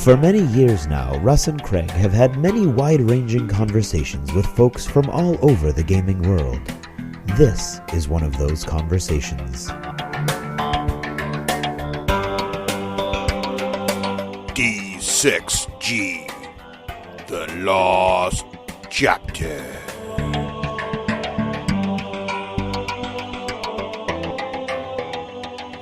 For many years now, Russ and Craig have had many wide-ranging conversations with folks from all over the gaming world. This is one of those conversations. D6G, the Lost Chapter.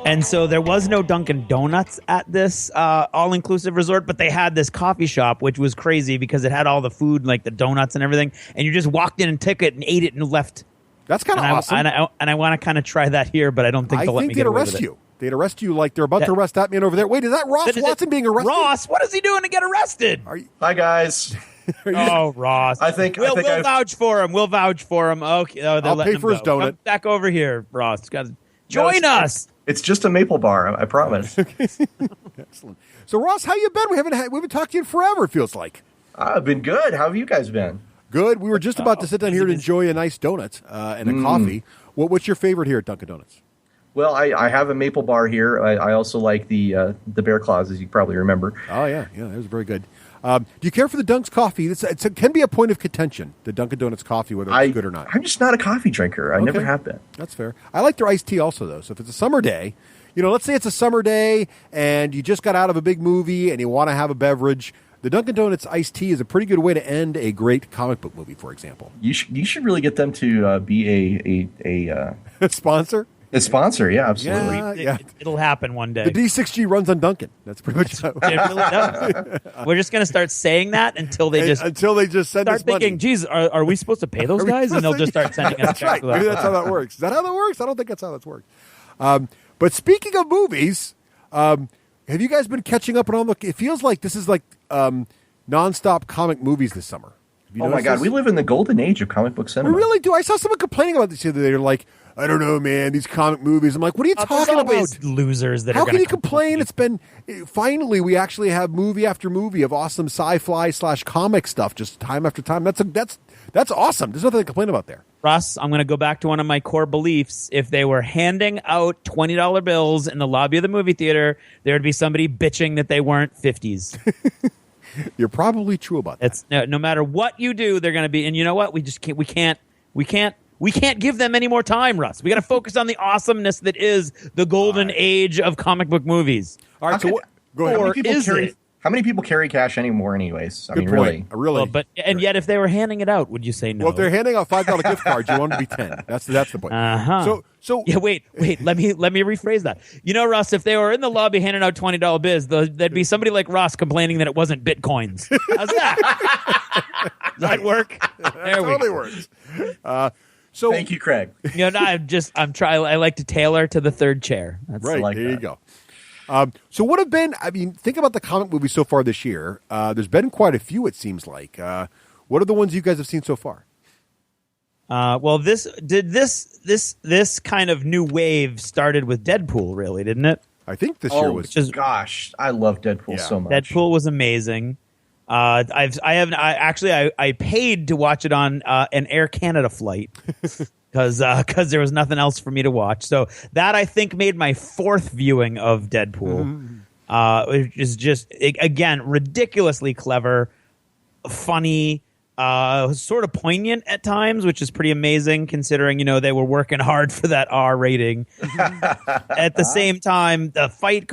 And so there was no Dunkin' Donuts at this all-inclusive resort, but they had this coffee shop, which was crazy because it had all the food, like the donuts and everything, and you just walked in and took it and ate it and left. That's kind of awesome. And I want to kind of try that here, but I don't think they'll let me get away with it. They'd arrest you. They'd arrest you like they're about to arrest that man over there. Wait, is that Ross Watson being arrested? Ross, what is he doing to get arrested? Hi, guys. Oh, Ross. We'll vouch for him. We'll vouch for him. Okay, I'll pay for his donut. Come back over here, Ross. Join us. It's just a maple bar, I promise. Excellent. So, Ross, how you been? We haven't talked to you in forever, it feels like. I've been good. How have you guys been? Good. We were just about to sit down here to enjoy a nice donut and a coffee. What's your favorite here at Dunkin' Donuts? Well, I have a maple bar here. I also like the Bear Claws, as you probably remember. Oh, yeah. Yeah, that was very good. Do you care for the Dunk's coffee? It can be a point of contention, the Dunkin' Donuts coffee, whether it's good or not. I'm just not a coffee drinker. I never have been. That's fair. I like their iced tea also, though. So if it's a summer day, let's say it's a summer day and you just got out of a big movie and you want to have a beverage, the Dunkin' Donuts iced tea is a pretty good way to end a great comic book movie, for example. You should really get them to be a sponsor? A sponsor, yeah, absolutely. Yeah. It'll happen one day. The D6G runs on Dunkin'. That's pretty much how it really does. We're just going to start saying that until they just send start us thinking, money. geez, are we supposed to pay those guys? And they'll just start sending us That's checks. right. Maybe that's how that works. Is that how that works? I don't think that's how that's worked. But speaking of movies, have you guys been catching up on all the... It feels like this is like nonstop comic movies this summer. Oh, my God. We live in the golden age of comic book cinema. We really do. I saw someone complaining about this the other day. They're like, I don't know, man, these comic movies. I'm like, what are you talking about? Losers that How are can you complain? It's been... Finally, we actually have movie after movie of awesome sci-fi / comic stuff just time after time. That's awesome. There's nothing to complain about there. Russ, I'm going to go back to one of my core beliefs. If they were handing out $20 bills in the lobby of the movie theater, there would be somebody bitching that they weren't 50s. You're probably true about that. No matter what you do, they're going to be. And you know what? We just can't. We can't give them any more time, Russ. We got to focus on the awesomeness that is the golden age of comic book movies. All right, go ahead. How many people carry cash anymore, anyways? Good point. Really. Well, yet, if they were handing it out, would you say no? Well, if they're handing out $5 gift cards, you want them to be 10. That's the point. So yeah. Wait. Let me rephrase that. Russ, if they were in the lobby handing out $20 biz, there'd be somebody like Ross complaining that it wasn't bitcoins. How's that? Does that work? There we totally go. works. So thank you, Craig. I'm trying. I like to tailor to the third chair. That's right. There you go. So what have been? I mean, think about the comic movies so far this year. There's been quite a few. It seems like. What are the ones you guys have seen so far? Well, this kind of new wave started with Deadpool, really, didn't it? I think this year was. Gosh, I love Deadpool so much. Deadpool was amazing. I paid to watch it on an Air Canada flight because there was nothing else for me to watch. So that I think made my fourth viewing of Deadpool. Which is just again ridiculously clever, funny, sort of poignant at times, which is pretty amazing considering they were working hard for that R rating. At the same time, the fight,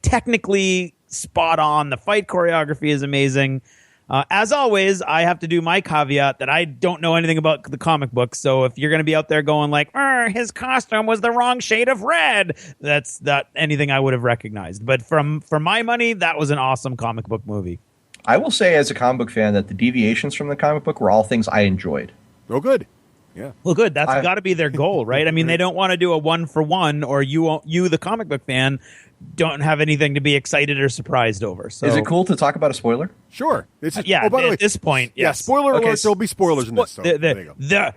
technically spot on. The fight choreography is amazing. As always, I have to do my caveat that I don't know anything about the comic books. So if you're going to be out there going like, his costume was the wrong shade of red, that's not anything I would have recognized. But for my money, that was an awesome comic book movie. I will say as a comic book fan that the deviations from the comic book were all things I enjoyed. Oh, good. Yeah. Well, good. That's got to be their goal, right? I mean, they don't want to do a 1-for-1 or you, the comic book fan, don't have anything to be excited or surprised over. So, is it cool to talk about a spoiler? Sure. By the way, at this point, yes. Yeah, spoiler alert, there'll be spoilers in this. So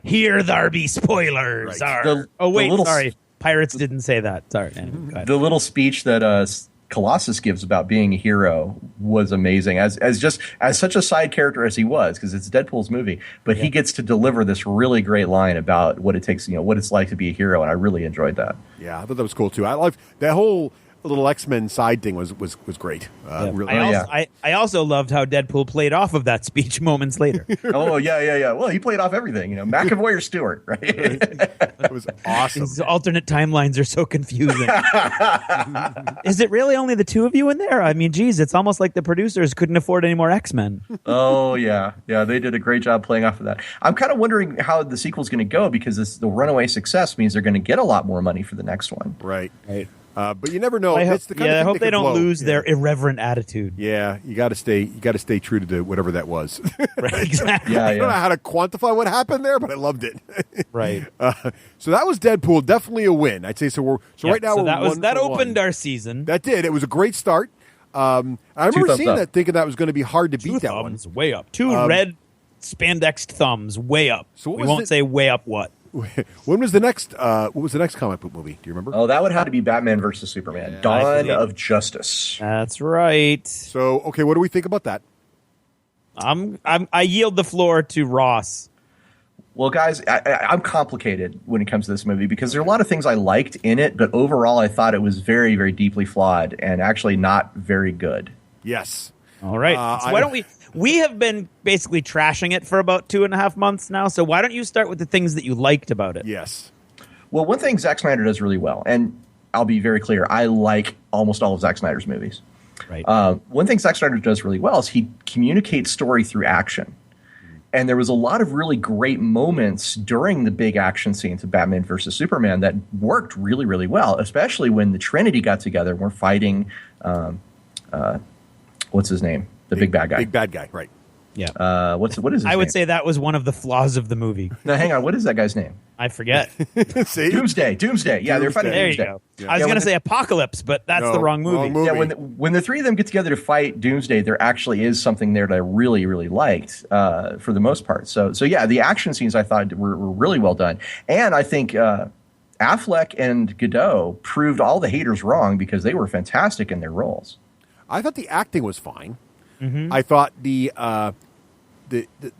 here there be spoilers. Right. Sorry. Pirates didn't say that. Sorry. The little speech that Colossus gives about being a hero was amazing as such a side character as he was, because it's Deadpool's movie, but he gets to deliver this really great line about what it takes, what it's like to be a hero. And I really enjoyed that. Yeah. I thought that was cool too. I love that whole, little X-Men side thing was great. Really, I also loved how Deadpool played off of that speech moments later. Oh yeah. Well, he played off everything. McAvoy or Stewart, right? It was awesome. These alternate timelines are so confusing. Is it really only the two of you in there? I mean, geez, it's almost like the producers couldn't afford any more X-Men. Oh yeah. They did a great job playing off of that. I'm kind of wondering how the sequel's going to go because the runaway success means they're going to get a lot more money for the next one. Right. But you never know. I It's the kind of I thing hope that they could don't blow. lose their irreverent attitude. Yeah, you got to stay true to whatever that was. Right, exactly. I don't know how to quantify what happened there, but I loved it. Right. So that was Deadpool, definitely a win. I'd say so. Right now that opened our season. That did. It was a great start. I remember seeing that, thinking that was going to be hard to beat that one. Thumbs way up. Two red spandexed thumbs way up. So we won't say way up what. When was the next? What was the next comic book movie? Do you remember? Oh, that would have to be Batman versus Superman: Dawn of Justice. That's right. So, okay, what do we think about that? I yield the floor to Ross. Well, guys, I'm complicated when it comes to this movie because there are a lot of things I liked in it, but overall, I thought it was very, very deeply flawed and actually not very good. Yes. All right. So why don't we? We have been basically trashing it for about 2.5 months now. So why don't you start with the things that you liked about it? Yes. Well, one thing Zack Snyder does really well, and I'll be very clear, I like almost all of Zack Snyder's movies. Right. One thing Zack Snyder does really well is he communicates story through action. And there was a lot of really great moments during the big action scenes of Batman versus Superman that worked really, really well, especially when the Trinity got together and were fighting, what's his name? The big bad guy. Big bad guy, right. Yeah. What is his name? I would say that was one of the flaws of the movie. No, hang on. What is that guy's name? I forget. See? Doomsday. Yeah, they're fighting There Doomsday. you go. I was going to say Apocalypse, but that's the wrong movie. Yeah, when the three of them get together to fight Doomsday, there actually is something there that I really, really liked for the most part. So yeah, the action scenes I thought were really well done. And I think Affleck and Godot proved all the haters wrong because they were fantastic in their roles. I thought the acting was fine. Mm-hmm. I thought the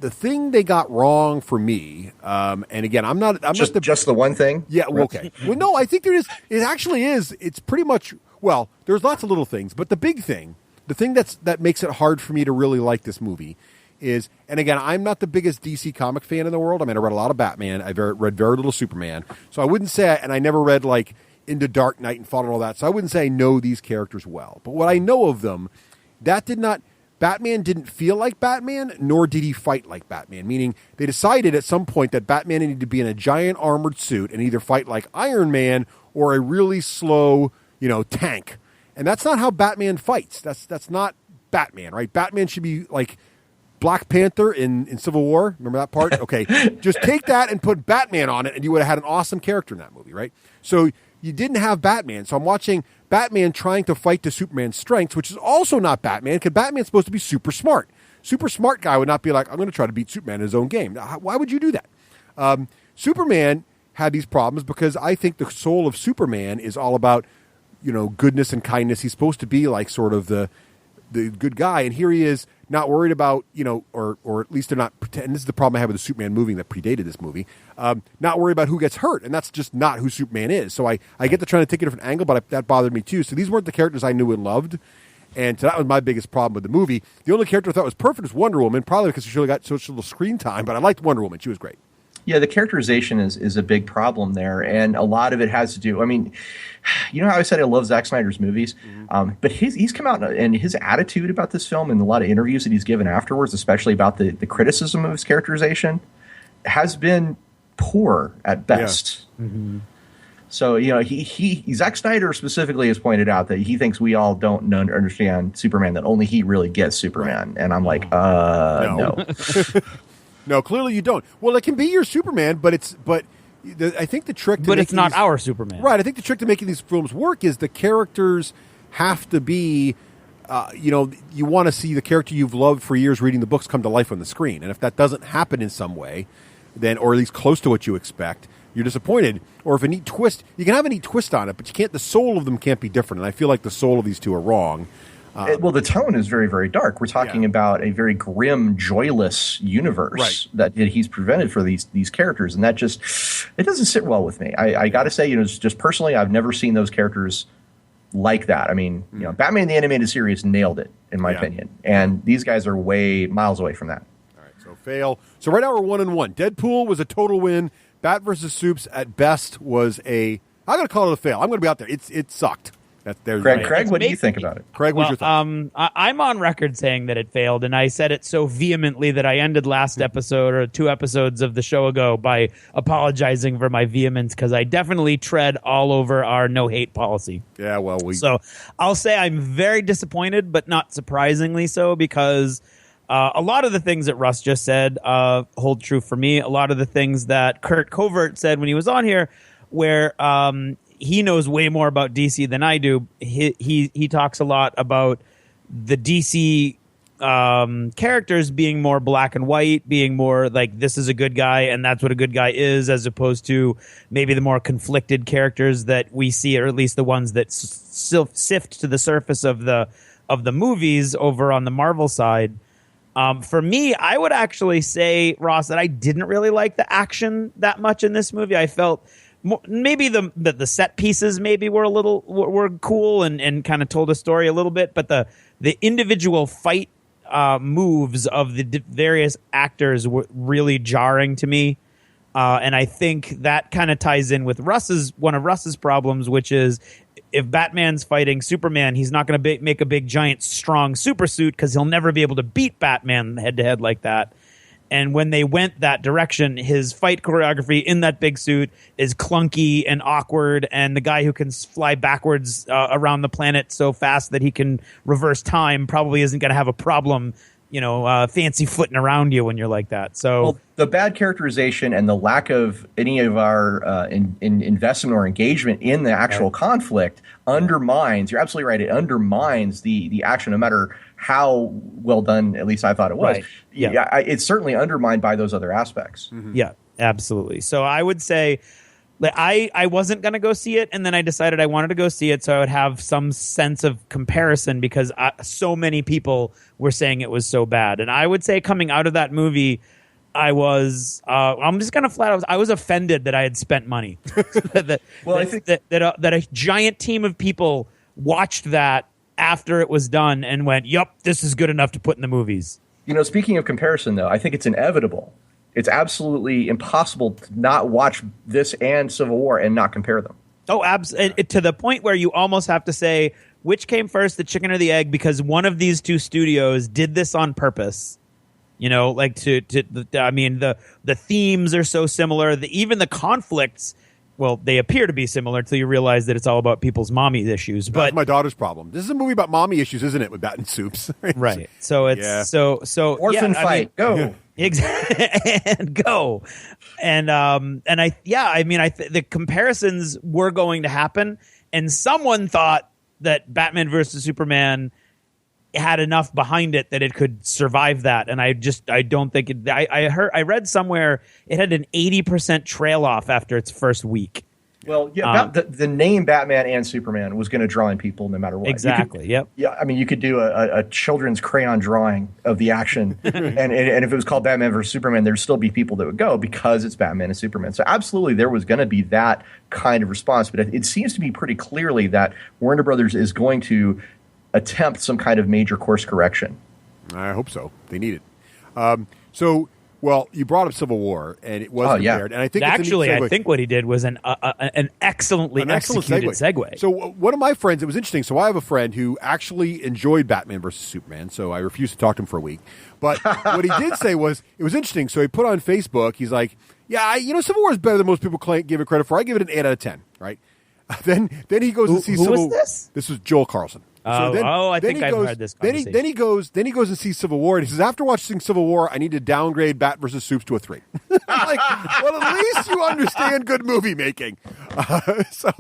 thing they got wrong for me, and again, I'm not just the one thing. Yeah, well, okay. Well, no, I think there is. It actually is. It's pretty much. Well, there's lots of little things, but the big thing, the thing that makes it hard for me to really like this movie, is, and again, I'm not the biggest DC comic fan in the world. I mean, I read a lot of Batman. I read very little Superman, so I wouldn't say. And I never read like Into Dark Knight and followed all that, so I wouldn't say I know these characters well. But what I know of them, Batman didn't feel like Batman, nor did he fight like Batman, meaning they decided at some point that Batman needed to be in a giant armored suit and either fight like Iron Man or a really slow, tank. And that's not how Batman fights. That's not Batman, right? Batman should be like Black Panther in Civil War. Remember that part? Okay. Just take that and put Batman on it, and you would have had an awesome character in that movie, right? So you didn't have Batman. So I'm watching Batman trying to fight to Superman's strengths, which is also not Batman, because Batman's supposed to be super smart. Super smart guy would not be like, I'm going to try to beat Superman in his own game. Now, why would you do that? Superman had these problems because I think the soul of Superman is all about, goodness and kindness. He's supposed to be like sort of the good guy, and here he is not worried about, or at least they're not pretend. This is the problem I have with the Superman movie that predated this movie. Not worried about who gets hurt, and that's just not who Superman is. So I get to trying to take a different angle, but that bothered me too. So these weren't the characters I knew and loved, and so that was my biggest problem with the movie. The only character I thought was perfect was Wonder Woman, probably because she really got such little screen time, but I liked Wonder Woman. She was great. Yeah, the characterization is a big problem there, and a lot of it has to do. I mean, you know how I said I love Zack Snyder's movies, but he's come out and his attitude about this film and a lot of interviews that he's given afterwards, especially about the criticism of his characterization, has been poor at best. Yeah. Mm-hmm. So Zack Snyder specifically has pointed out that he thinks we all don't understand Superman, that only he really gets Superman, and I'm like, no. No, clearly you don't. Well, it can be your Superman, but I think the trick to but it's not our Superman. Right, I think the trick to making these films work is the characters have to be, you want to see the character you've loved for years reading the books come to life on the screen. And if that doesn't happen in some way, then, or at least close to what you expect, you're disappointed. Or if a neat twist, you can have a neat twist on it, but the soul of them can't be different. And I feel like the soul of these two are wrong. Well, the tone is very, very dark. We're talking about a very grim, joyless universe that he's presented for these characters, and that it doesn't sit well with me. I got to say, just personally, I've never seen those characters like that. I mean, Batman the Animated Series nailed it, in my opinion. And these guys are way miles away from that. All right, so fail. So right now we're 1-1. Deadpool was a total win. Bat versus Soups at best was I'm going to call it a fail. I'm going to be out there. It sucked. Craig, what do you think about it? Craig, what's your thoughts? I'm on record saying that it failed, and I said it so vehemently that I ended last episode or 2 episodes of the show ago by apologizing for my vehemence, because I definitely tread all over our no hate policy. Yeah, well, So I'll say I'm very disappointed, but not surprisingly so, because a lot of the things that Russ just said hold true for me. A lot of the things that Kurt Covert said when he was on here, where he knows way more about DC than I do. He talks a lot about the DC characters being more black and white, being more like this is a good guy and that's what a good guy is, as opposed to maybe the more conflicted characters that we see, or at least the ones that sift to the surface of the movies over on the Marvel side. For me, I would actually say, Ross, that I didn't really like the action that much in this movie. I felt maybe the set pieces maybe were cool and kind of told a story a little bit, but the individual fight moves of the various actors were really jarring to me, and I think that kind of ties in with one of Russ's problems, which is if Batman's fighting Superman, he's not going to make a big giant strong super suit because he'll never be able to beat Batman head to head like that. And when they went that direction, his fight choreography in that big suit is clunky and awkward. And the guy who can fly backwards around the planet so fast that he can reverse time probably isn't going to have a problem, fancy footing around you when you're like that. So the bad characterization and the lack of any of our investment or engagement in the actual conflict undermines. You're absolutely right. It undermines the action, no matter how well done, at least I thought it was. Right. Yeah. It's certainly undermined by those other aspects. Mm-hmm. Yeah, absolutely. So I would say that I wasn't going to go see it, and then I decided I wanted to go see it so I would have some sense of comparison, because so many people were saying it was so bad. And I would say coming out of that movie, I'm just going to flat out, I was offended that I had spent money. I think that a giant team of people watched that after it was done and went, "Yup, this is good enough to put in the movies." Speaking of comparison, though, I think it's inevitable. It's absolutely impossible to not watch this and Civil War and not compare them. Oh, absolutely. To the point where you almost have to say, which came first, the chicken or the egg? Because one of these two studios did this on purpose. The themes are so similar. Even the conflicts, well, they appear to be similar until you realize that it's all about people's mommy issues. That's my daughter's problem. This is a movie about mommy issues, isn't it, with Bat and Soups? Right. So it's so orphan fight. Go. Exactly. And go. The comparisons were going to happen, and someone thought that Batman versus Superman had enough behind it that it could survive that, and I don't think it. I read somewhere it had an 80% trail off after its first week. Well, yeah, the name Batman and Superman was going to draw in people no matter what. Exactly. Yep. Yeah, I mean, you could do a children's crayon drawing of the action, and if it was called Batman versus Superman, there'd still be people that would go because it's Batman and Superman. So absolutely, there was going to be that kind of response. But it seems to be pretty clearly that Warner Brothers is going to attempt some kind of major course correction. I hope so. They need it. Well, you brought up Civil War, and it was compared. And I think I think what he did was an excellently executed segue. So one of my friends, it was interesting. So I have a friend who actually enjoyed Batman versus Superman. So I refused to talk to him for a week. But what he did say was it was interesting. So he put on Facebook, he's like, "Yeah, Civil War is better than most people give it credit for. I give it an 8 out of 10." Right? Then he goes to see Civil War. Who was this? This was Joel Carlson. I think I've heard this conversation. Then he goes and sees Civil War, and he says, after watching Civil War, I need to downgrade Bat versus Soups to a 3. I'm like, well, at least you understand good movie making. So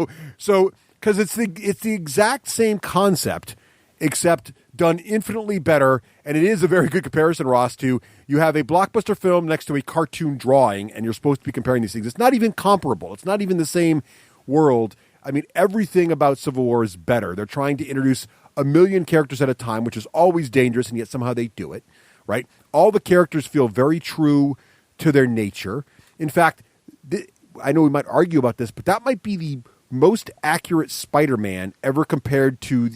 because it's the exact same concept, except done infinitely better, and it is a very good comparison, Ross, to you have a blockbuster film next to a cartoon drawing, and you're supposed to be comparing these things. It's not even comparable. It's not even the same world. I mean, everything about Civil War is better. They're trying to introduce a million characters at a time, which is always dangerous, and yet somehow they do it, right? All the characters feel very true to their nature. In fact, I know we might argue about this, but that might be the most accurate Spider-Man ever compared to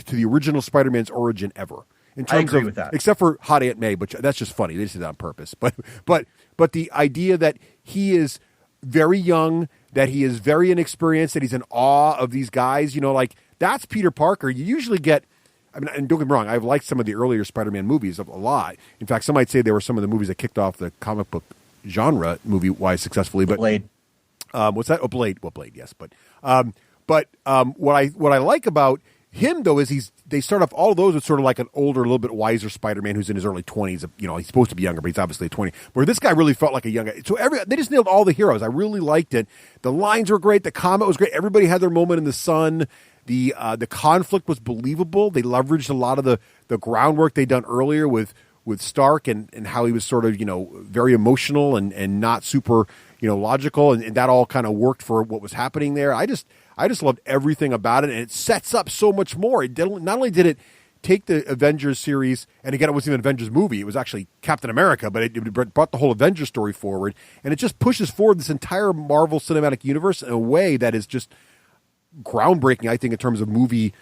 the original Spider-Man's origin ever. In terms I agree of, with that. Except for Hot Aunt May, but that's just funny. They just did that on purpose. But the idea that he is very young, that he is very inexperienced, that he's in awe of these guys, like that's Peter Parker. You usually get, and don't get me wrong, I've liked some of the earlier Spider-Man movies a lot. In fact, some might say they were some of the movies that kicked off the comic book genre movie-wise successfully. But Blade. What's that? Oh, Blade. Well, Blade, yes. But what I like about him though is they start off all of those with sort of like an older, a little bit wiser Spider-Man who's in his early 20s. He's supposed to be younger, but he's obviously 20. Where this guy really felt like a young guy. So they just nailed all the heroes. I really liked it. The lines were great. The combat was great. Everybody had their moment in the sun. The conflict was believable. They leveraged a lot of the groundwork they'd done earlier with Stark and how he was sort of very emotional and not super logical, and that all kind of worked for what was happening there. I just loved everything about it, and it sets up so much more. Not only did it take the Avengers series, and again, it wasn't even an Avengers movie, it was actually Captain America, but it brought the whole Avengers story forward, and it just pushes forward this entire Marvel Cinematic Universe in a way that is just groundbreaking, I think, in terms of movie,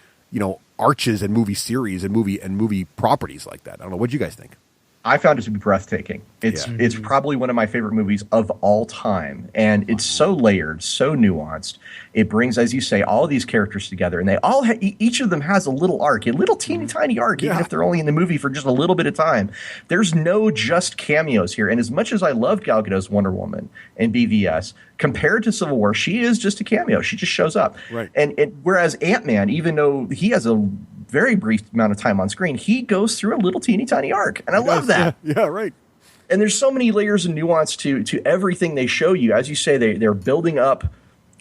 arches and movie series and movie properties like that. I don't know. What do you guys think? I found it to be breathtaking. It's probably one of my favorite movies of all time, and it's so layered, so nuanced. It brings, as you say, all of these characters together, and they all each of them has a little arc, a little teeny tiny arc, even if they're only in the movie for just a little bit of time. There's no just cameos here, and as much as I loved Gal Gadot's Wonder Woman and BVS, compared to Civil War, she is just a cameo. She just shows up, right? And whereas Ant-Man, even though he has a very brief amount of time on screen, he goes through a little teeny tiny arc, and I love that. Yeah, right. And there's so many layers and nuance to everything they show you. As you say, they're building up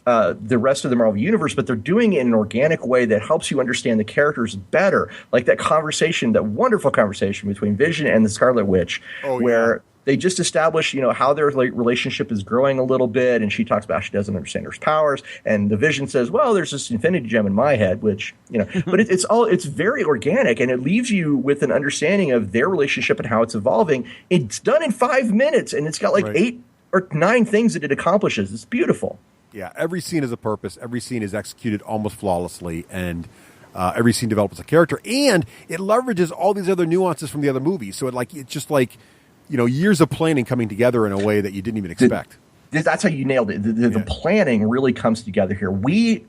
the rest of the Marvel Universe, but they're doing it in an organic way that helps you understand the characters better. Like that conversation, that wonderful conversation between Vision and the Scarlet Witch, where they just establish, how their relationship is growing a little bit, and she talks about how she doesn't understand her powers, and the Vision says, "Well, there's this Infinity Gem in my head," which but it's very organic, and it leaves you with an understanding of their relationship and how it's evolving. It's done in 5 minutes, and it's got 8 or 9 things that it accomplishes. It's beautiful. Yeah, every scene has a purpose. Every scene is executed almost flawlessly, and every scene develops a character, and it leverages all these other nuances from the other movies. So it's just like years of planning coming together in a way that you didn't even expect. That's how you nailed it. The planning really comes together here. We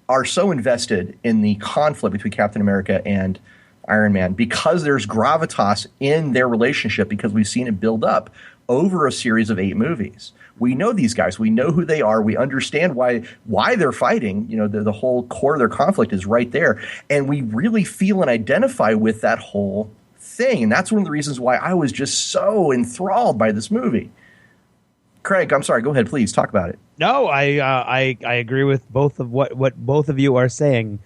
are so invested in the conflict between Captain America and Iron Man because there's gravitas in their relationship, because we've seen it build up over a series of 8 movies. We know these guys. We know who they are. We understand why they're fighting. The whole core of their conflict is right there. And we really feel and identify with that whole thing. And that's one of the reasons why I was just so enthralled by this movie. Craig, I'm sorry. Go ahead, please. Talk about it. No, I agree with both of what both of you are saying.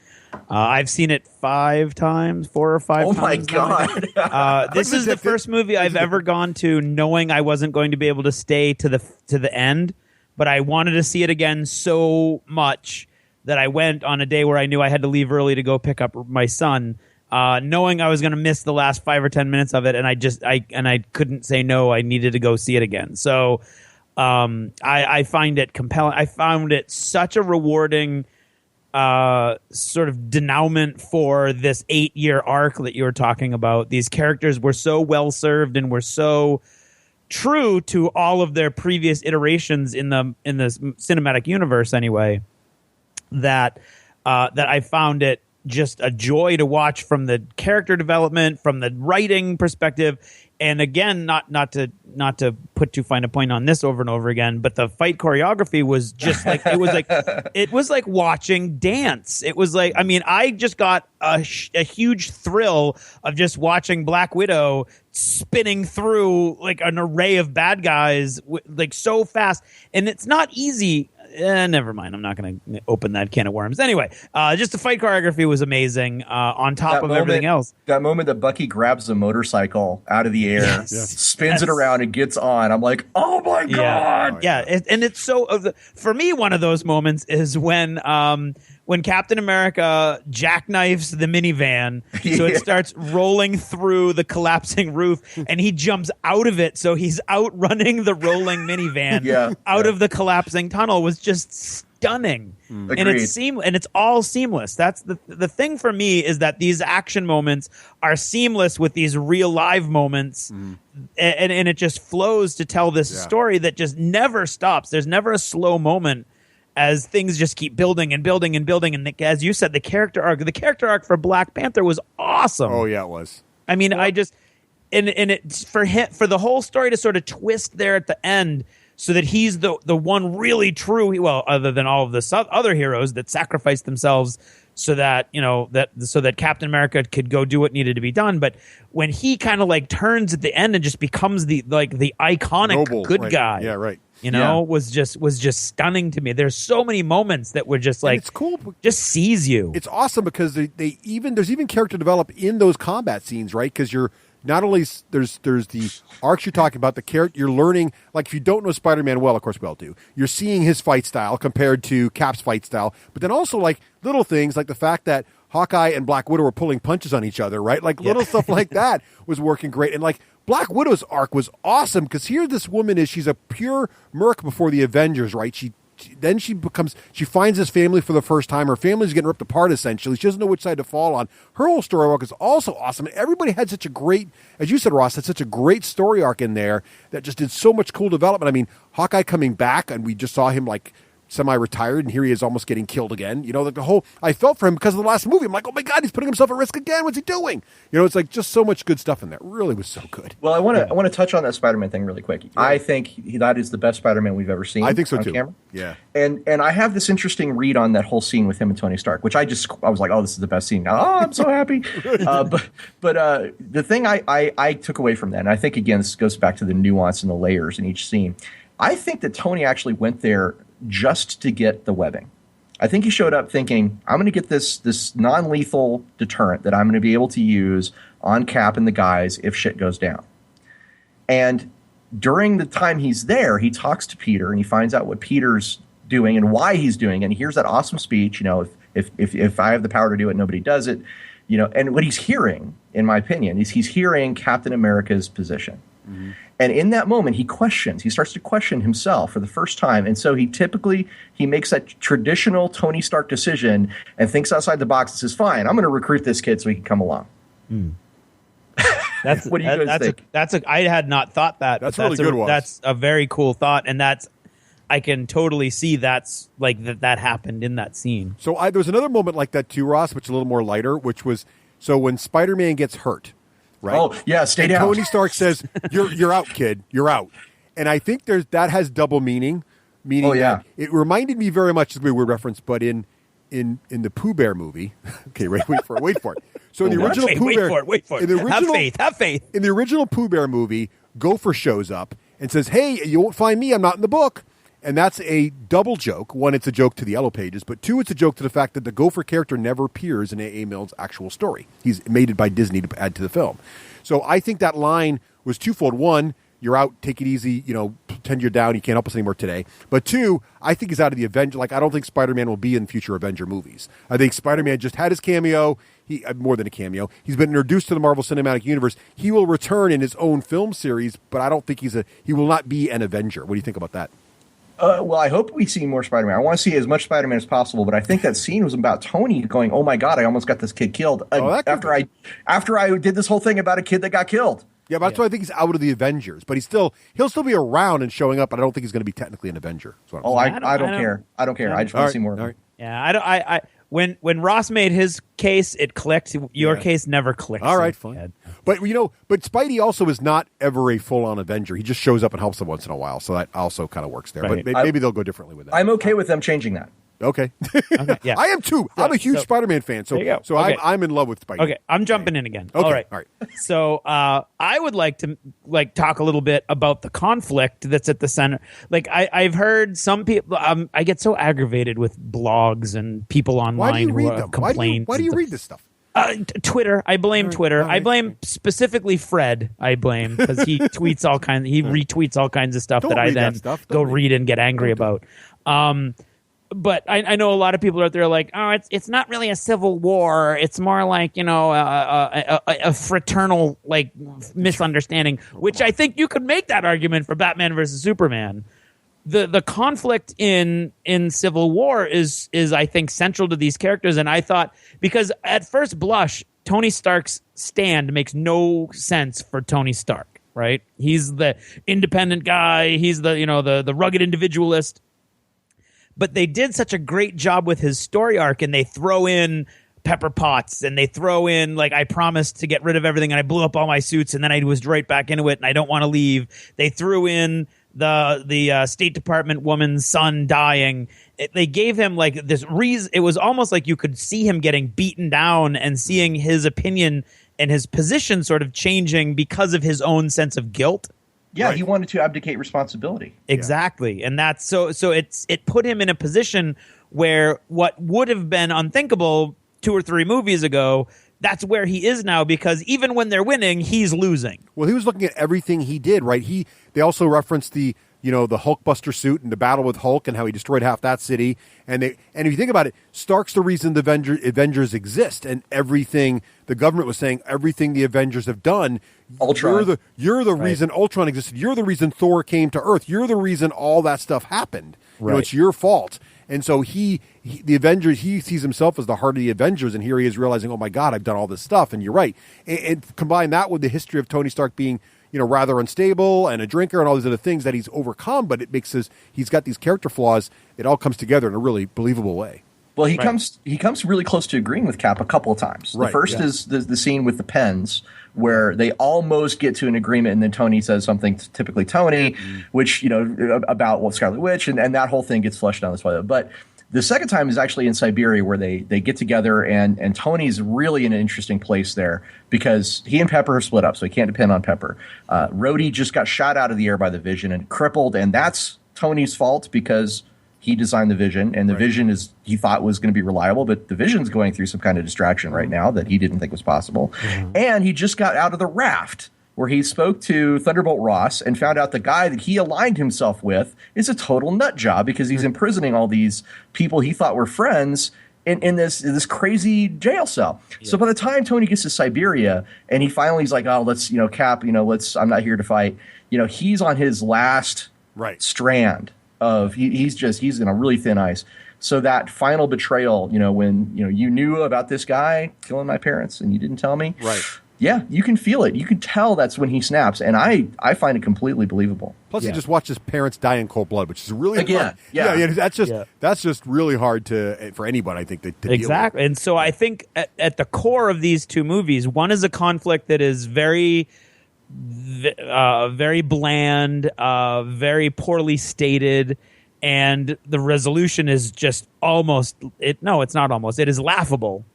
I've seen it 4 or 5 times. Oh my God! This is the first movie I've ever gone to knowing I wasn't going to be able to stay to the end, but I wanted to see it again so much that I went on a day where I knew I had to leave early to go pick up my son, knowing I was going to miss the last 5 or 10 minutes of it, and I couldn't say no. I needed to go see it again. So I find it compelling. I found it such a rewarding sort of denouement for this 8-year arc that you were talking about. These characters were so well served and were so true to all of their previous iterations in the cinematic universe anyway, that I found it just a joy to watch from the character development, from the writing perspective. And again, not to put too fine a point on this over and over again, but the fight choreography was just like it was like watching dance. It was like, I just got a huge thrill of just watching Black Widow spinning through like an array of bad guys like so fast, and it's not easy. Never mind. I'm not going to open that can of worms. Anyway, just the fight choreography was amazing on top of everything else. That moment that Bucky grabs the motorcycle out of the air, spins it around and gets on. I'm like, oh my God. Yeah. And it's so, for me, one of those moments is when Captain America jackknifes the minivan, so it starts rolling through the collapsing roof, and he jumps out of it, so he's outrunning the rolling minivan out of the collapsing tunnel. Was just stunning, and Agreed. it's all seamless. That's the thing for me, is that these action moments are seamless with these real live moments, and it just flows to tell this story that just never stops. There's never a slow moment, as things just keep building and building and building. And as you said, the character arc for Black Panther was awesome. Oh yeah, it was. I mean, I just and it for the whole story to sort of twist there at the end, so that he's the one really true, well, other than all of the other heroes that sacrificed themselves so that, so that Captain America could go do what needed to be done. But when he kind of like turns at the end and just becomes the iconic Noble, good right. guy. Yeah, right. Was just stunning to me. There's so many moments that were just like, and it's cool. Just seize you. It's awesome because there's even character develop in those combat scenes, right? Because you're not only there's the arcs you're talking about, the character you're learning. Like if you don't know Spider-Man well, of course we all do. You're seeing his fight style compared to Cap's fight style, but then also like little things like the fact that Hawkeye and Black Widow were pulling punches on each other, right? Like little stuff like that was working great, and like Black Widow's arc was awesome because here this woman is, she's a pure merc before the Avengers, right? She finds this family for the first time. Her family's getting ripped apart, essentially. She doesn't know which side to fall on. Her whole story arc is also awesome. And everybody had such a great, as you said, Ross, had such a great story arc in there that just did so much cool development. I mean, Hawkeye coming back, and we just saw him like semi-retired, and here he is almost getting killed again. Like the whole, I felt for him because of the last movie. I'm like, oh my God, he's putting himself at risk again. What's he doing? It's like just so much good stuff in there. It really was so good. Well, I want to touch on that Spider-Man thing really quick. Yeah. I think that is the best Spider-Man we've ever seen. I think so on too. Camera. Yeah. And I have this interesting read on that whole scene with him and Tony Stark, which I was like, oh, this is the best scene. Oh, I'm so happy. But the thing I took away from that, and I think again this goes back to the nuance and the layers in each scene. I think that Tony actually went there just to get the webbing. I think he showed up thinking, I'm going to get this non-lethal deterrent that I'm going to be able to use on Cap and the guys if shit goes down. And during the time he's there, he talks to Peter and he finds out what Peter's doing and why he's doing it. And he hears that awesome speech, if I have the power to do it, nobody does it. And what he's hearing, in my opinion, is he's hearing Captain America's position. Mm-hmm. And in that moment, he starts to question himself for the first time. And so he makes that traditional Tony Stark decision and thinks outside the box and says, fine, I'm going to recruit this kid so he can come along. Mm. What do you guys think? I had not thought that. That's really good. That's a very cool thought. And I can totally see that's like that happened in that scene. So there was another moment like that too, Ross, which is a little more lighter, which was, so when Spider-Man gets hurt, right? Oh, yeah, stay down. Tony Stark says, you're out, kid. You're out. And I think that has double meaning. That it reminded me very much, this is a weird reference, but in the Pooh Bear movie. Okay, wait for it. So in the original Pooh Bear. Wait for it. Have faith. In the original Pooh Bear movie, Gopher shows up and says, hey, you won't find me. I'm not in the book. And that's a double joke. One, it's a joke to the Yellow Pages, but two, it's a joke to the fact that the Gopher character never appears in A.A. Milne's actual story. He's made it by Disney to add to the film. So I think that line was twofold. One, you're out, take it easy, pretend you're down, you can't help us anymore today. But two, I think he's out of the Avenger. Like, I don't think Spider-Man will be in future Avenger movies. I think Spider-Man just had his cameo. He more than a cameo. He's been introduced to the Marvel Cinematic Universe. He will return in his own film series, but I don't think he will not be an Avenger. What do you think about that? Well, I hope we see more Spider-Man. I want to see as much Spider-Man as possible, but I think that scene was about Tony going, "Oh my God, I almost got this kid killed." After I did this whole thing about a kid that got killed. Yeah, but that's why I think he's out of the Avengers. But he'll still be around and showing up. But I don't think he's going to be technically an Avenger. I don't care. I don't care. I just want to see more of him. Yeah, when Ross made his case, it clicked. Your case never clicked. All right, fine. But but Spidey also is not ever a full-on Avenger. He just shows up and helps them once in a while. So that also kind of works there. Right. But maybe they'll go differently with that. I'm okay with them changing that. Okay. Yeah. I am too. I'm a huge Spider-Man fan. So okay. I'm in love with Spidey. Okay, I'm jumping in again. Okay. All right. So I would like to talk a little bit about the conflict that's at the center. Like I've heard some people. I get so aggravated with blogs and people online who complain. Why do you read this stuff? Twitter. I blame Twitter. I blame specifically Fred. I blame because he tweets all kinds. He retweets all kinds of stuff that I then go read and get angry about. But I know a lot of people out there like, oh, it's not really a civil war. It's more like, a fraternal misunderstanding, which I think you could make that argument for Batman versus Superman. the conflict in Civil War is I think central to these characters, and I thought, because at first blush Tony Stark's stand makes no sense for Tony Stark, right? He's the independent guy, he's the the rugged individualist, but they did such a great job with his story arc, and they throw in Pepper Potts, and they throw in, like, I promised to get rid of everything and I blew up all my suits and then I was right back into it and I don't want to leave. They threw in the State Department woman's son dying. They gave him like this reason. It was almost like you could see him getting beaten down and seeing his opinion and his position sort of changing because of his own sense of guilt. Yeah, he wanted to abdicate responsibility. Exactly. And that's so it put him in a position where what would have been unthinkable 2 or 3 movies ago, that's where he is now, because even when they're winning, he's losing. Well, he was looking at everything he did, right? They also referenced the Hulkbuster suit and the battle with Hulk and how he destroyed half that city. And if you think about it, Stark's the reason the Avengers exist, and everything the government was saying, everything the Avengers have done. Ultron. You're the reason Ultron existed. You're the reason Thor came to Earth. You're the reason all that stuff happened. Right. It's your fault. And so the Avengers, he sees himself as the heart of the Avengers, and here he is realizing, oh my God, I've done all this stuff. And you're right. And combine that with the history of Tony Stark being, rather unstable and a drinker and all these other things that he's overcome, but it makes he's got these character flaws. It all comes together in a really believable way. Well, he comes really close to agreeing with Cap a couple of times. The first is the scene with the pens, where they almost get to an agreement, and then Tony says something, typically Tony, which, about Scarlet Witch, and that whole thing gets flushed down this way. But the second time is actually in Siberia, where they get together, and Tony's really in an interesting place there, because he and Pepper are split up, so he can't depend on Pepper. Rhodey just got shot out of the air by the Vision and crippled, and that's Tony's fault, because he designed the Vision, and the Vision he thought was going to be reliable, but the Vision's going through some kind of distraction right now that he didn't think was possible. And he just got out of the raft, where he spoke to Thunderbolt Ross and found out the guy that he aligned himself with is a total nut job, because he's imprisoning all these people he thought were friends in this crazy jail cell. Yeah. So by the time Tony gets to Siberia and he's like, oh, let's, Cap, I'm not here to fight. He's on his last strand of he's in a really thin ice. So that final betrayal, when you knew about this guy killing my parents and you didn't tell me, yeah, you can feel it. You can tell that's when he snaps, and I find it completely believable. Plus, he just watched his parents die in cold blood, which is really hard. That's just really hard for anyone, I think, to deal with. Exactly. And so I think at the core of these two movies, one is a conflict that is very very bland, very poorly stated, and the resolution is just it is laughable.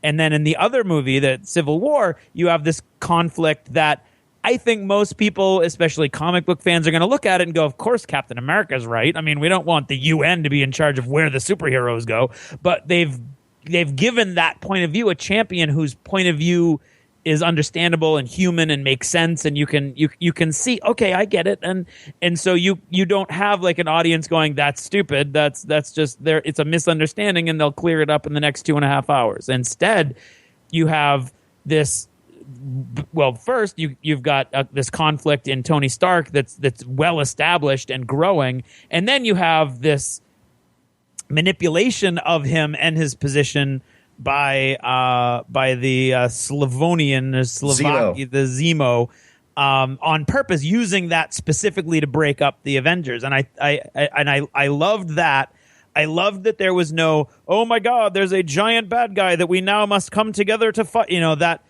And then in the other movie, the Civil War, you have this conflict that I think most people, especially comic book fans, are going to look at it and go, of course Captain America's right. I mean, we don't want the UN to be in charge of where the superheroes go, but they've given that point of view a champion whose point of view is understandable and human and makes sense, and you can see, okay, I get it, and so you don't have like an audience going, that's stupid, that's just there, it's a misunderstanding, and they'll clear it up in the next 2.5 hours. Instead, you have this. Well, first you've got this conflict in Tony Stark that's well established and growing, and then you have this manipulation of him and his position by the Slavonian, the Zemo, on purpose, using that specifically to break up the Avengers. And I loved that. I loved that there was no, oh my God, there's a giant bad guy that we now must come together to fight. That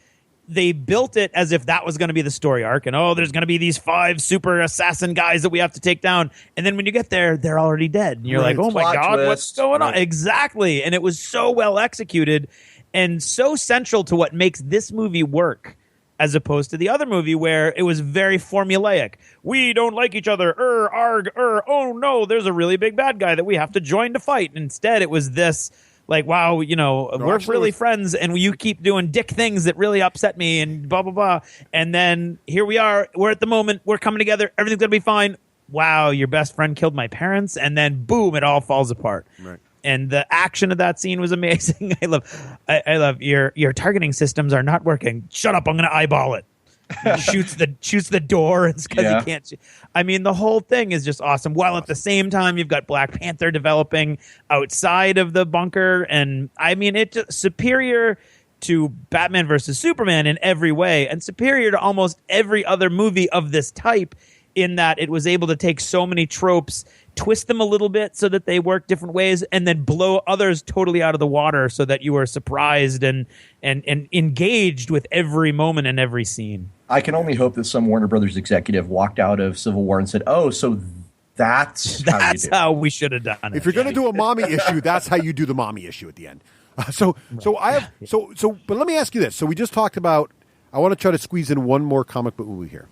they built it as if that was going to be the story arc, and there's going to be these 5 super assassin guys that we have to take down, and then when you get there, they're already dead, and you're like, oh my God, what's going on? Exactly. And it was so well executed and so central to what makes this movie work, as opposed to the other movie where it was very formulaic. We don't like each other, arg, oh no, there's a really big bad guy that we have to join to fight. And instead it was this, like, wow, we're really friends, and you keep doing dick things that really upset me, and blah, blah, blah. And then here we are. We're at the moment. We're coming together. Everything's going to be fine. Wow, your best friend killed my parents. And then, boom, it all falls apart. Right. And the action of that scene was amazing. I love your targeting systems are not working. Shut up. I'm going to eyeball it. shoots the door. It's because he can't. I mean, the whole thing is just awesome. While at the same time, you've got Black Panther developing outside of the bunker, and I mean, it's superior to Batman versus Superman in every way, and superior to almost every other movie of this type, in that it was able to take so many tropes, twist them a little bit so that they work different ways, and then blow others totally out of the water so that you are surprised and engaged with every moment and every scene. I can only hope that some Warner Brothers executive walked out of Civil War and said, "Oh, so that's how we should have done it." If you're going to do a mommy issue, that's how you do the mommy issue at the end. But let me ask you this. So we just talked about. I want to try to squeeze in one more comic book movie here.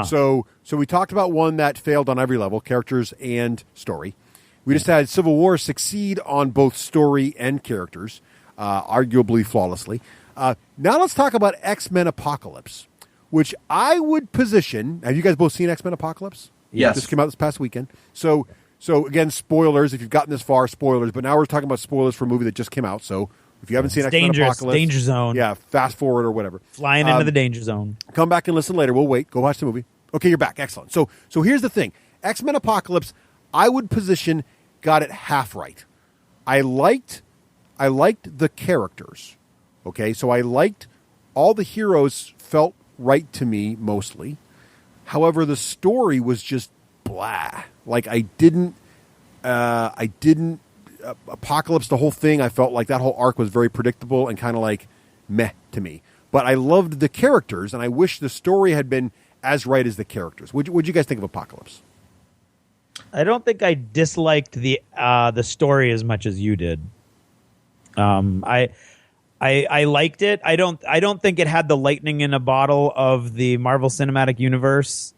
So we talked about one that failed on every level, characters and story. We just had Civil War succeed on both story and characters, arguably flawlessly. Now let's talk about X-Men Apocalypse, which I would position. Have you guys both seen X-Men Apocalypse? Yes. This came out this past weekend. So again, spoilers. If you've gotten this far, spoilers. But now we're talking about spoilers for a movie that just came out. So if you haven't seen X-Men Apocalypse, danger zone. Yeah, fast forward or whatever. Flying into the danger zone. Come back and listen later. We'll wait. Go watch the movie. Okay, you're back. Excellent. So here's the thing. X-Men Apocalypse, I would position, got it half right. I liked the characters. Okay, so I liked all the heroes felt right to me mostly. However, the story was just blah. Like I didn't Apocalypse, the whole thing, I felt like that whole arc was very predictable and kind of like meh to me. But I loved the characters, and I wish the story had been as right as the characters. What'd you guys think of Apocalypse? I don't think I disliked the story as much as you did. I liked it. I don't think it had the lightning in a bottle of the Marvel Cinematic Universe.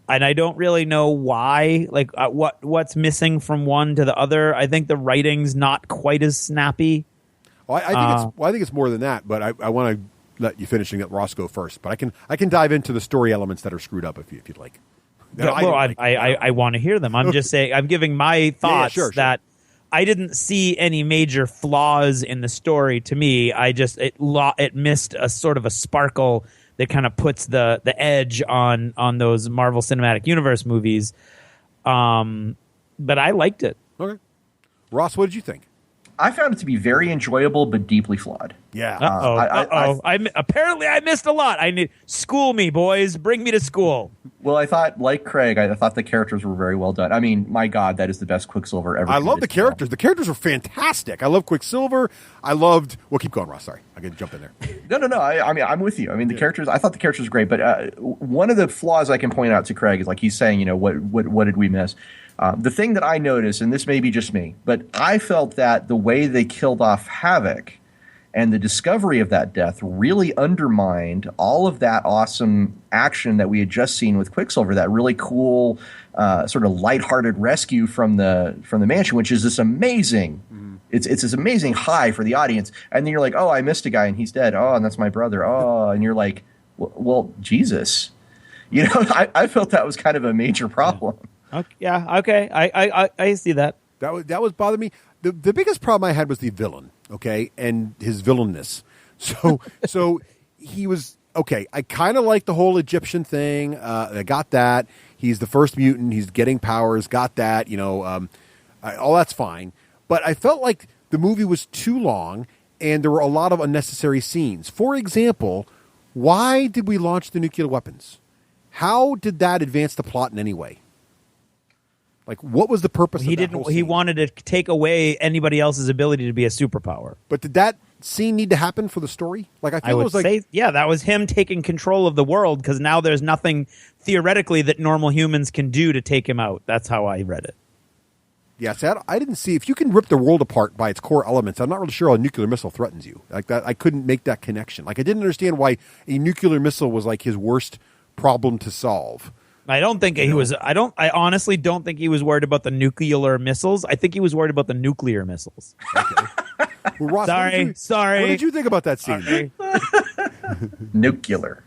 And I don't really know why. Like what's missing from one to the other. I think the writing's not quite as snappy. Well, I think it's more than that. But I want to let you finish and let Ross go first. But I can dive into the story elements that are screwed up if you'd like. I want to hear them. I'm just saying. I'm giving my thoughts that I didn't see any major flaws in the story. To me, it missed a sort of a sparkle that kind of puts the edge on those Marvel Cinematic Universe movies. But I liked it. Okay. Ross, what did you think? I found it to be very enjoyable, but deeply flawed. Yeah. Apparently I missed a lot. School me, boys. Bring me to school. Well, I thought, like Craig, I thought the characters were very well done. I mean, my God, that is the best Quicksilver ever. I love the characters. The characters are fantastic. I love Quicksilver. Well, keep going, Ross. Sorry. I got to jump in there. No. I mean, I'm with you. I mean, the characters, I thought the characters were great, but one of the flaws I can point out to Craig is like he's saying, what did we miss? The thing that I noticed, and this may be just me, but I felt that the way they killed off Havoc and the discovery of that death really undermined all of that awesome action that we had just seen with Quicksilver, that really cool sort of lighthearted rescue from the mansion, which is this amazing it's this amazing high for the audience. And then you're like, oh, I missed a guy and he's dead. Oh, and that's my brother. Oh, and you're like, well, Jesus. I felt that was kind of a major problem. Yeah, okay. I see that. That was bothering me. The biggest problem I had was the villain, okay, and his villainness. So he was okay. I kind of like the whole Egyptian thing. I got that. He's the first mutant. He's getting powers. Got that. All that's fine. But I felt like the movie was too long, and there were a lot of unnecessary scenes. For example, why did we launch the nuclear weapons? How did that advance the plot in any way? Like, what was the purpose of that whole scene? He wanted to take away anybody else's ability to be a superpower. But did that scene need to happen for the story? Like, I would say, yeah, that was him taking control of the world, because now there's nothing theoretically that normal humans can do to take him out. That's how I read it. Yeah, so I didn't see, if you can rip the world apart by its core elements, I'm not really sure how a nuclear missile threatens you. Like that, I couldn't make that connection. Like, I didn't understand why a nuclear missile was like his worst problem to solve. I don't think he was. I honestly don't think he was worried about the nuclear missiles. I think he was worried about the nuclear missiles. Okay. Well, Ross, sorry. What did you think about that scene? Nuclear.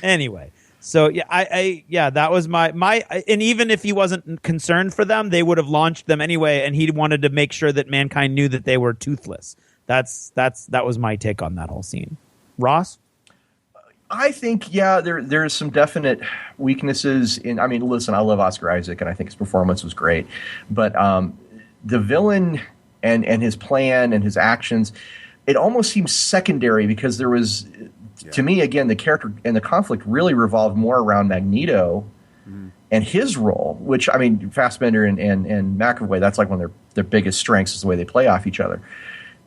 Anyway, so yeah, that was my. And even if he wasn't concerned for them, they would have launched them anyway. And he wanted to make sure that mankind knew that they were toothless. That was my take on that whole scene. Ross? I think, there's some definite weaknesses in. I mean, listen, I love Oscar Isaac, and I think his performance was great, but the villain and his plan and his actions, it almost seems secondary because there was, to me, again, the character and the conflict really revolved more around Magneto and his role, which, I mean, Fassbender and McAvoy, that's like one of their biggest strengths is the way they play off each other.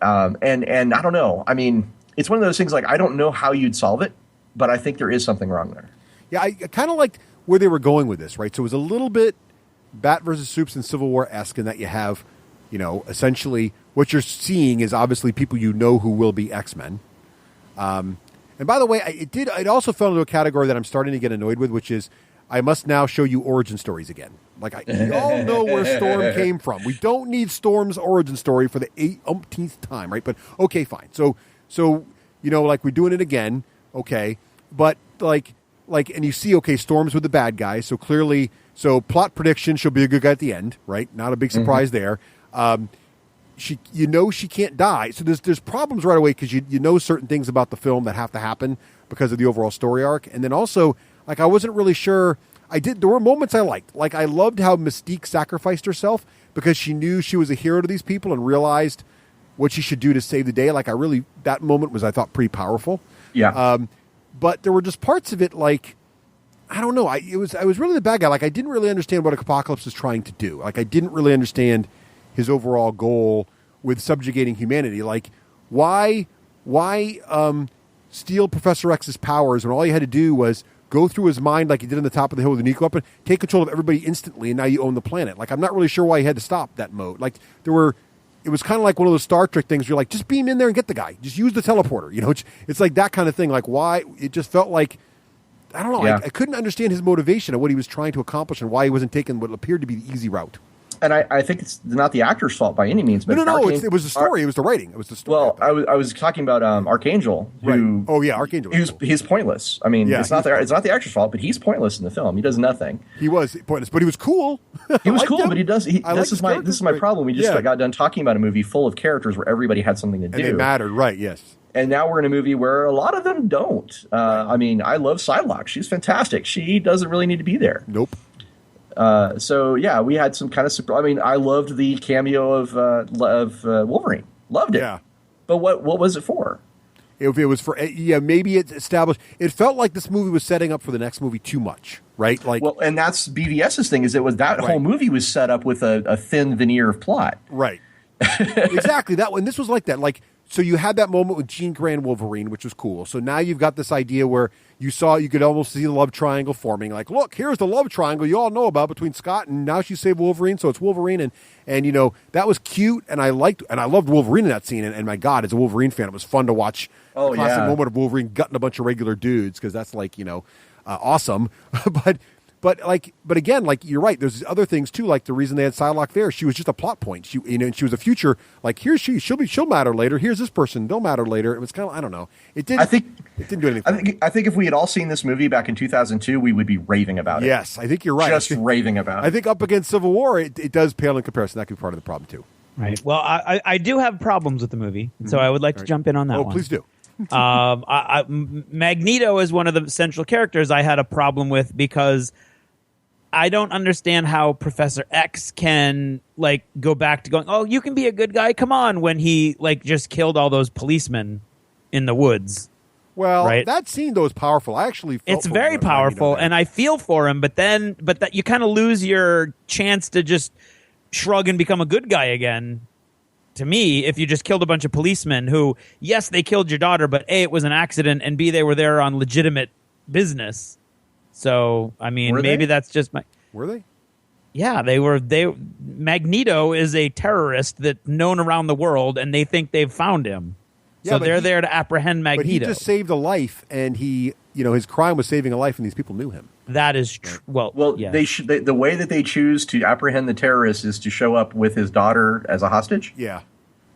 And I don't know. I mean, it's one of those things like I don't know how you'd solve it, but I think there is something wrong there. Yeah, I kind of liked where they were going with this, right? So it was a little bit Bat versus Supes and Civil War-esque in that you have, essentially what you're seeing is obviously people who will be X-Men. And by the way, it also fell into a category that I'm starting to get annoyed with, which is I must now show you origin stories again. Like, we all know where Storm came from. We don't need Storm's origin story for the 8th time, right? But, okay, fine. So like, we're doing it again, okay? But, and you see, okay, Storm's with the bad guy, so clearly, plot prediction, she'll be a good guy at the end, right? Not a big surprise there. She can't die. So there's problems right away because you know certain things about the film that have to happen because of the overall story arc. And then also, like, I wasn't really sure. There were moments I liked. Like, I loved how Mystique sacrificed herself because she knew she was a hero to these people and realized what she should do to save the day. Like, that moment was, I thought, pretty powerful. Yeah. But there were just parts of it, like, I don't know. I was really the bad guy. Like, I didn't really understand what Apocalypse was trying to do. Like, I didn't really understand his overall goal with subjugating humanity. Like, why steal Professor X's powers when all you had to do was go through his mind like he did on the top of the hill with a nuke weapon, take control of everybody instantly, and now you own the planet. Like, I'm not really sure why he had to stop that mode. Like, it was kind of like one of those Star Trek things. You're like, just beam in there and get the guy. Just use the teleporter. It's like that kind of thing. Like, why? It just felt like, I don't know. Yeah. I couldn't understand his motivation of what he was trying to accomplish and why he wasn't taking what appeared to be the easy route. And I think it's not the actor's fault by any means. But No. It was the story. It was the writing. It was the story. Well, I was talking about Archangel. Who, right. Oh yeah, Archangel. He's pointless. I mean, it's not the actor's fault, but he's pointless in the film. He does nothing. He was pointless, but he was cool. He was cool, but he does. This is my right. problem. We just got done talking about a movie full of characters where everybody had something to do. And they mattered, right? Yes. And now we're in a movie where a lot of them don't. I mean, I love Psylocke. She's fantastic. She doesn't really need to be there. Nope. So yeah, we had some kind of. I mean, I loved the cameo of Wolverine. Loved it. Yeah. But what was it for? If it was for maybe it established. It felt like this movie was setting up for the next movie too much, right? Like, well, and that's BVS's thing. Is it was that whole movie was set up with a thin veneer of plot, right? Exactly that one. This was like that. Like, so you had that moment with Jean Grey and Wolverine, which was cool. So now you've got this idea where you could almost see the love triangle forming. Like, look, here's the love triangle you all know about between Scott and now she saved Wolverine, so it's Wolverine and that was cute and I loved Wolverine in that scene and my God, as a Wolverine fan, it was fun to watch. Oh, the classic yeah. moment of Wolverine gutting a bunch of regular dudes because that's like awesome, But again, like, you're right. There's other things too, like the reason they had Psylocke there. She was just a plot point. She was a future. Like, here's she'll matter later. Here's this person. They'll matter later. It was kind of, I don't know. It didn't do anything. I think if we had all seen this movie back in 2002, we would be raving about it. Yes, I think you're right. Just raving about it. I think up against Civil War, it does pale in comparison. That could be part of the problem too. Right. Well, I do have problems with the movie, so I would like to jump in on that one. Oh, please do. Magneto is one of the central characters I had a problem with because I don't understand how Professor X can, like, go back to going, oh, you can be a good guy, come on, when he, like, just killed all those policemen in the woods. Well, right? That scene, though, is powerful. I actually felt it's very powerful, and I feel for him, but that you kind of lose your chance to just shrug and become a good guy again, to me, if you just killed a bunch of policemen who, yes, they killed your daughter, but A, it was an accident, and B, they were there on legitimate business. So, I mean, maybe that's just my... Were they? Yeah, they were. Magneto is a terrorist that's known around the world, and they think they've found him. Yeah, so they're there to apprehend Magneto. But he just saved a life, and his crime was saving a life, and these people knew him. That is true. Well, yeah. The way that they choose to apprehend the terrorist is to show up with his daughter as a hostage. Yeah.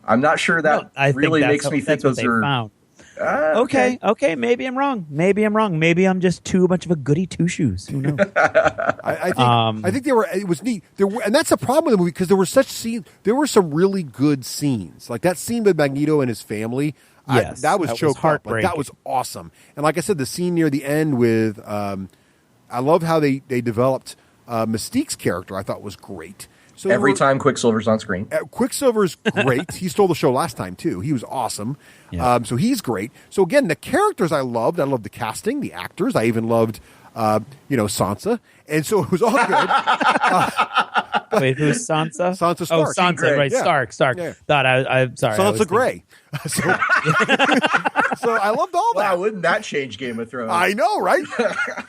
I'm not sure that really makes me think those are... Found. Okay. Maybe I'm wrong. Maybe I'm just too much of a goody two shoes. Who knows? I think they were. It was neat. And that's the problem with the movie because there were such scenes. There were some really good scenes, like that scene with Magneto and his family. Yes, that was choked up. Like, that heartbreaking. was awesome. And like I said, the scene near the end with, I love how they developed Mystique's character. I thought was great. So Every time Quicksilver's on screen. Quicksilver's great. He stole the show last time too. He was awesome. Yeah. So he's great. So again, the characters I loved. I loved the casting, the actors. I even loved, Sansa. And so it was all good. Wait, who's Sansa? Sansa Stark. Oh, Sansa, Grey. right? Yeah. Stark. Yeah. Thought I'm sorry. Sansa Grey. So I loved all that. Wow, wouldn't that change Game of Thrones? I know, right?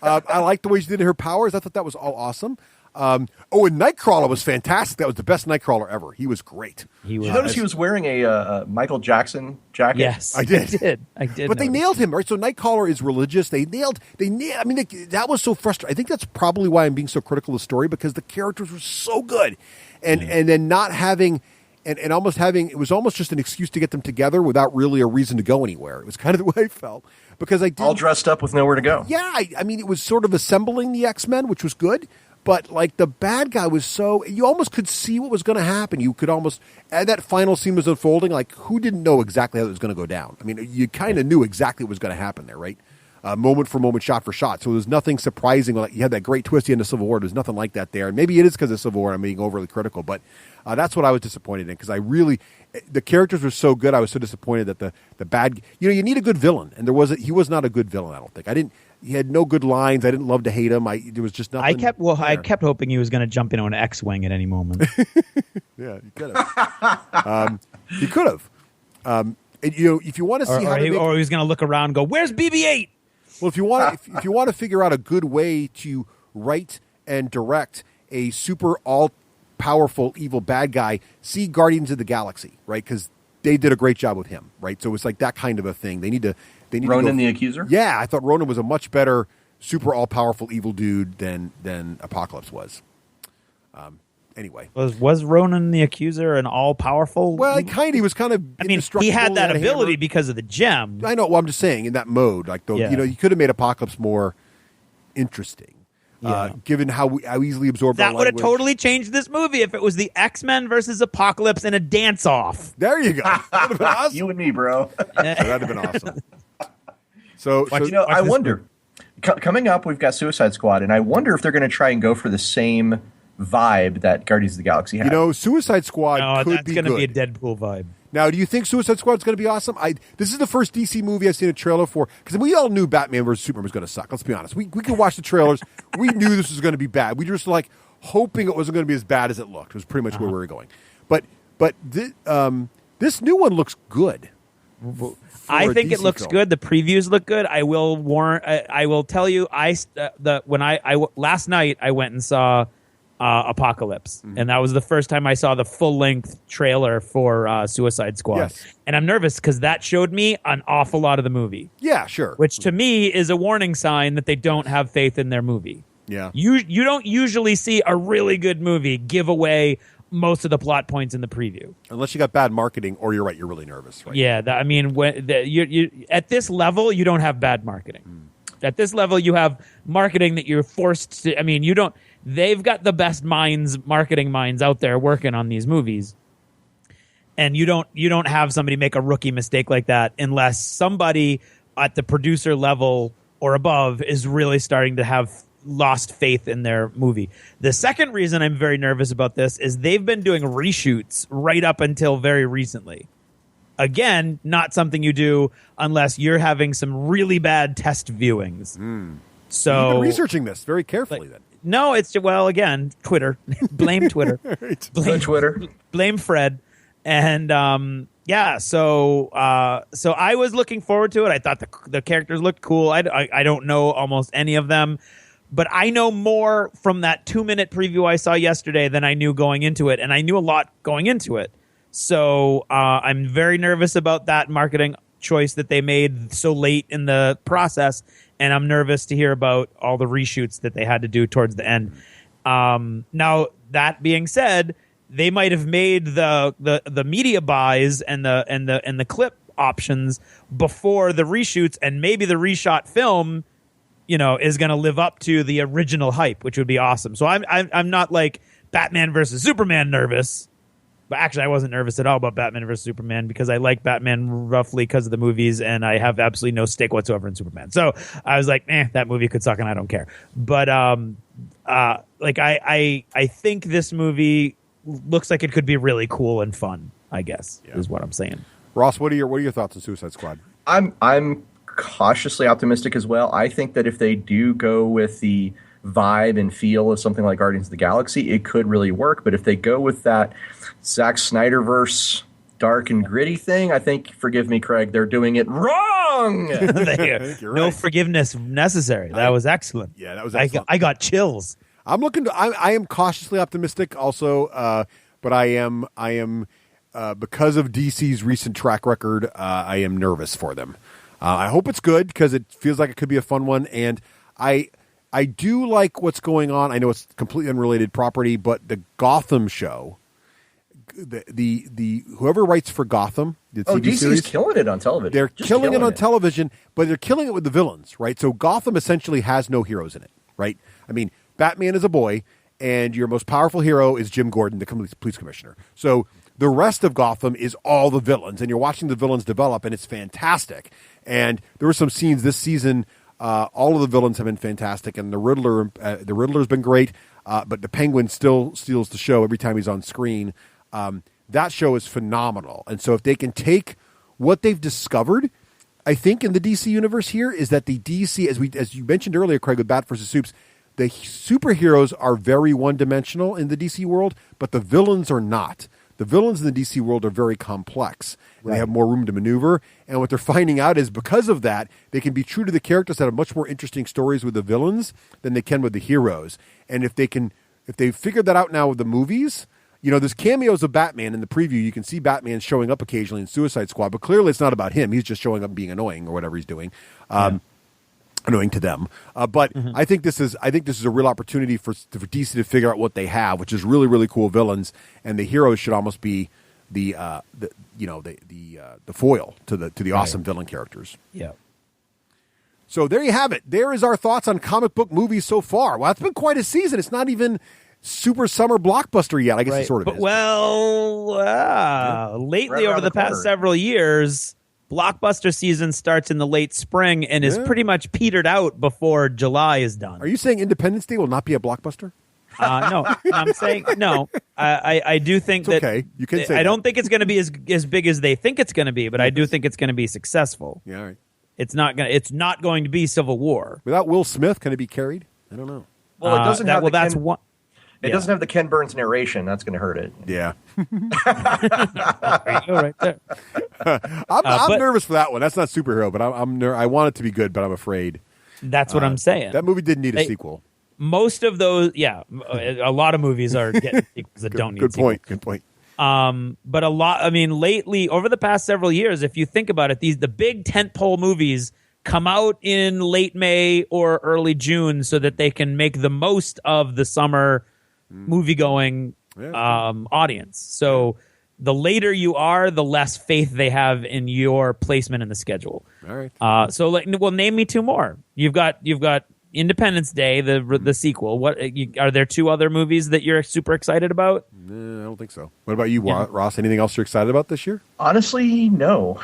I liked the way she did her powers. I thought that was all awesome. And Nightcrawler was fantastic. That was the best Nightcrawler ever. He was great. He was. Did you notice he was wearing a Michael Jackson jacket? Yes, I did. I did. But they notice. nailed him, right? So Nightcrawler is religious. They nailed. I mean, that was so frustrating. I think that's probably why I'm being so critical of the story because the characters were so good, and then not having. And almost having, it was almost just an excuse to get them together without really a reason to go anywhere. It was kind of the way I felt because I did All dressed up with nowhere to go. Yeah, I mean, it was sort of assembling the X-Men, which was good. But like the bad guy was so, you almost could see what was going to happen. You could almost, as that final scene was unfolding, like who didn't know exactly how it was going to go down? I mean, you kind of knew exactly what was going to happen there, right? Moment for moment, shot for shot. So there was nothing surprising. Like you had that great twist at the end of Civil War. There's nothing like that there. And maybe it is because of Civil War. I'm being overly critical, but that's what I was disappointed in because the characters were so good. I was so disappointed that the bad. You need a good villain, and he was not a good villain. I don't think. He had no good lines. I didn't love to hate him. There was just nothing. I kept hoping he was going to jump into an X-wing at any moment. Yeah, he could have. He could have. If you want to see or he was going to look around and go, "Where's BB-8?" Well, if you want to figure out a good way to write and direct a super all-powerful evil bad guy, see Guardians of the Galaxy, right? Because they did a great job with him, right? So it's like that kind of a thing. They need to Ronan the Accuser? Yeah, I thought Ronan was a much better super all-powerful evil dude than Apocalypse was. Anyway, was Ronan the Accuser an all-powerful? Well, he was kind of. I mean, he had that ability because of the gem. I know. Well, I'm just saying in that mode, like you could have made Apocalypse more interesting. Given how easily absorbed that would have totally changed this movie if it was the X-Men versus Apocalypse in a dance-off. There you go. That would have been awesome. You and me, bro. That'd have been awesome. So I wonder. Coming up, we've got Suicide Squad, and I wonder if they're going to try and go for the same vibe that Guardians of the Galaxy had. Suicide Squad could be good. That's going to be a Deadpool vibe. Now, do you think Suicide Squad is going to be awesome? This is the first DC movie I've seen a trailer for because we all knew Batman vs Superman was going to suck. Let's be honest. We could watch the trailers. We knew this was going to be bad. We just like hoping it wasn't going to be as bad as it looked. It was pretty much where we were going. But this new one looks good. I think it looks good. The previews look good. I will tell you. Last night I went and saw Apocalypse, and that was the first time I saw the full length trailer for Suicide Squad. Yes. And I'm nervous because that showed me an awful lot of the movie. Yeah, sure. Which to me is a warning sign that they don't have faith in their movie. Yeah. You don't usually see a really good movie give away most of the plot points in the preview, unless you got bad marketing, or you're right, you're really nervous. Right? Yeah, you at this level, you don't have bad marketing. At this level, you have marketing that you're forced to. I mean, you don't. They've got the best marketing minds out there working on these movies, and you don't have somebody make a rookie mistake like that unless somebody at the producer level or above is really starting to have lost faith in their movie. The second reason I'm very nervous about this is they've been doing reshoots right up until very recently. Again, not something you do unless you're having some really bad test viewings. So you've been researching this very carefully then. No, it's again, Twitter. Blame Twitter. Blame Twitter. Blame Fred. And so I was looking forward to it. I thought the characters looked cool. I don't know almost any of them. But I know more from that 2-minute preview I saw yesterday than I knew going into it, and I knew a lot going into it. So I'm very nervous about that marketing choice that they made so late in the process, and I'm nervous to hear about all the reshoots that they had to do towards the end. Now, that being said, they might have made the media buys and the clip options before the reshoots, and maybe the reshot film, is going to live up to the original hype, which would be awesome. So I'm not like Batman versus Superman nervous. But actually, I wasn't nervous at all about Batman vs. Superman because I like Batman roughly because of the movies, and I have absolutely no stake whatsoever in Superman. So I was like, that movie could suck, and I don't care. But I think this movie looks like it could be really cool and fun. I guess is what I'm saying. Ross, what are your thoughts on Suicide Squad? I'm cautiously optimistic as well. I think that if they do go with the vibe and feel of something like Guardians of the Galaxy, it could really work. But if they go with that Zack Snyderverse dark and gritty thing, I think, forgive me, Craig, they're doing it wrong. No forgiveness necessary. That was excellent. Yeah, that was excellent. I got chills. I am cautiously optimistic also, but I am because of DC's recent track record, I am nervous for them. I hope it's good because it feels like it could be a fun one, and I do like what's going on. I know it's completely unrelated property, but the Gotham show, the whoever writes for Gotham, the TV DC's series, killing it on television. They're killing it on television, but they're killing it with the villains, right? So Gotham essentially has no heroes in it, right? I mean, Batman is a boy, and your most powerful hero is Jim Gordon, the police commissioner. So the rest of Gotham is all the villains, and you're watching the villains develop, and it's fantastic. And there were some scenes this season. All of the villains have been fantastic, and the Riddler's been great, but the Penguin still steals the show every time he's on screen. That show is phenomenal, and so if they can take what they've discovered, I think in the DC universe here is that the DC, as you mentioned earlier, Craig, with Bat vs. Supes, the superheroes are very one-dimensional in the DC world, but the villains are not. The villains in the DC world are very complex. Right. They have more room to maneuver. And what they're finding out is because of that, they can be true to the characters that have much more interesting stories with the villains than they can with the heroes. And if they've figured that out now with the movies, there's cameos of Batman in the preview. You can see Batman showing up occasionally in Suicide Squad, but clearly it's not about him. He's just showing up and being annoying or whatever he's doing. Annoying to them, but I think this is a real opportunity for DC to figure out what they have, which is really, really cool villains, and the heroes should almost be the foil to the awesome villain characters. Yeah. So there you have it. There is our thoughts on comic book movies so far. Well, it's been quite a season. It's not even super summer blockbuster yet. I guess it sort of is. Lately over the past several years, blockbuster season starts in the late spring and is pretty much petered out before July is done. Are you saying Independence Day will not be a blockbuster? No, I'm saying no. I do think that. Okay, you can say. I don't think it's going to be as big as they think it's going to be, but I do think it's going to be successful. Yeah, all right. It's not going to be Civil War without Will Smith. Can it be carried? I don't know. Well, it doesn't have. That's one. It doesn't have the Ken Burns narration. That's going to hurt it. Yeah. Right there. I'm nervous for that one. That's not superhero, but I want it to be good, but I'm afraid. That's what I'm saying. That movie didn't need a sequel. Most of those, a lot of movies are getting sequels that don't need sequels. Good point. But a lot, lately, over the past several years, if you think about it, the big tentpole movies come out in late May or early June so that they can make the most of the summer movie-going audience. So the later you are, the less faith they have in your placement in the schedule. All right. Name me two more. You've got Independence Day, the sequel. What are there two other movies that you're super excited about? I don't think so. What about you, Ross? Anything else you're excited about this year? Honestly, no.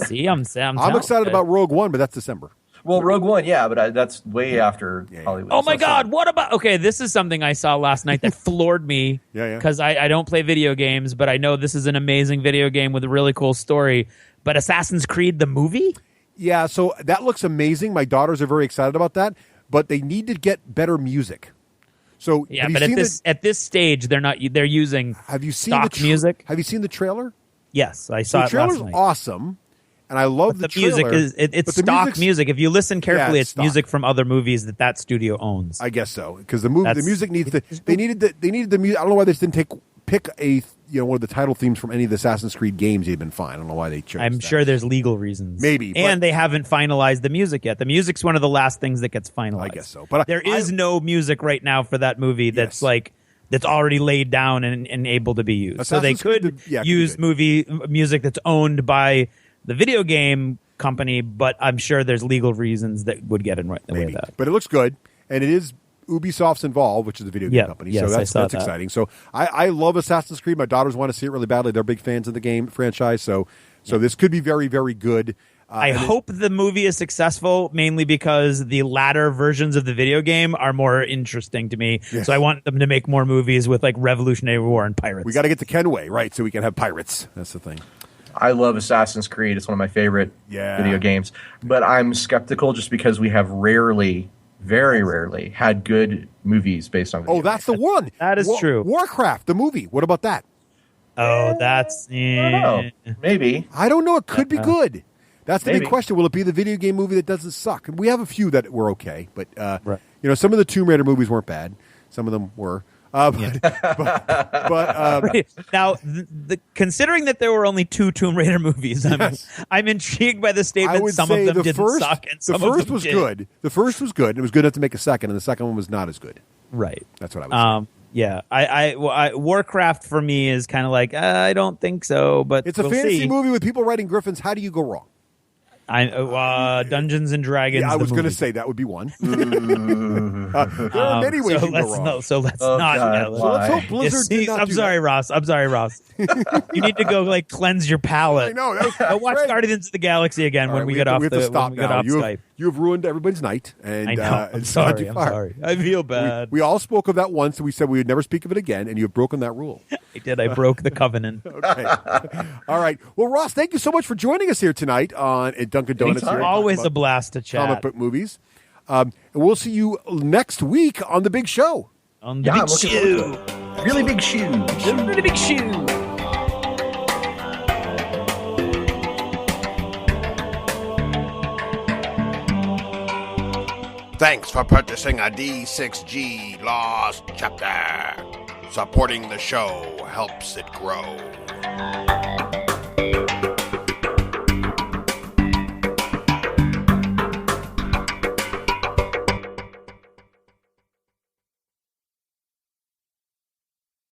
See, I'm excited about Rogue One, but that's December. Well, Rogue One, but that's way after Hollywood. Oh my God! What about? Okay, this is something I saw last night that floored me. Because I don't play video games, but I know this is an amazing video game with a really cool story. But Assassin's Creed, the movie? Yeah, so that looks amazing. My daughters are very excited about that, but they need to get better music. So but at this stage, they're not. They're using. Have you seen stock music? Have you seen the trailer? Yes, I saw it last night. The trailer's awesome. And I love the trailer. Music it's stock music. If you listen carefully, it's music from other movies that studio owns. I guess so, because the music needs they needed the music. I don't know why they didn't pick a one of the title themes from any of the Assassin's Creed games. They'd been fine. I don't know why they chose. I'm sure there's legal reasons. Maybe, and they haven't finalized the music yet. The music's one of the last things that gets finalized. I guess so, but there is no music right now for that movie that's already laid down and able to be used. So they could use movie music that's owned by the video game company, but I'm sure there's legal reasons that would get in the way of that. But it looks good, and it is Ubisoft's involved, which is the video game company. Yes, so that's exciting. So I love Assassin's Creed. My daughters want to see it really badly. They're big fans of the game franchise. So this could be very, very good. I hope the movie is successful, mainly because the latter versions of the video game are more interesting to me. Yes. So I want them to make more movies with like Revolutionary War and pirates. We got to get to Kenway, right? So we can have pirates. That's the thing. I love Assassin's Creed. It's one of my favorite video games. But I'm skeptical just because we have very rarely had good movies based on video that's the one. That is true. Warcraft, the movie. What about that? Oh, that's... I don't know. Maybe. I don't know. It could be good. That's the big question. Will it be the video game movie that doesn't suck? We have a few that were okay. But, some of the Tomb Raider movies weren't bad. Some of them were. Now, considering that there were only 2 Tomb Raider movies, I'm intrigued by the statement. Some of them didn't suck, and some of them did. Good. The first was good. It was good enough to make a second, and the second one was not as good. Right. That's what I was saying. Yeah, I Warcraft for me is kind of like I don't think so, but it's a fantasy movie with people riding griffins. How do you go wrong? Dungeons and Dragons. Yeah, I was going to say that would be one. There are many ways you can go wrong. So let's not. So let's hope Blizzard did not do that. Ross. I'm sorry, Ross. You need to go cleanse your palate. I know. That was watch great. Guardians of the Galaxy again when we get off Skype. You have ruined everybody's night. And, I know. I'm sorry. I feel bad. We all spoke of that once, and we said we would never speak of it again, and you have broken that rule. I did. I broke the covenant. Okay. All right. Well, Ross, thank you so much for joining us here tonight at Dunkin' Donuts. Here, always a blast to chat. Comic book movies. And we'll see you next week on The Big Show. On the big shoe. Really big shoes. Really big shoe. Thanks for purchasing a D6G Lost Chapter. Supporting the show helps it grow.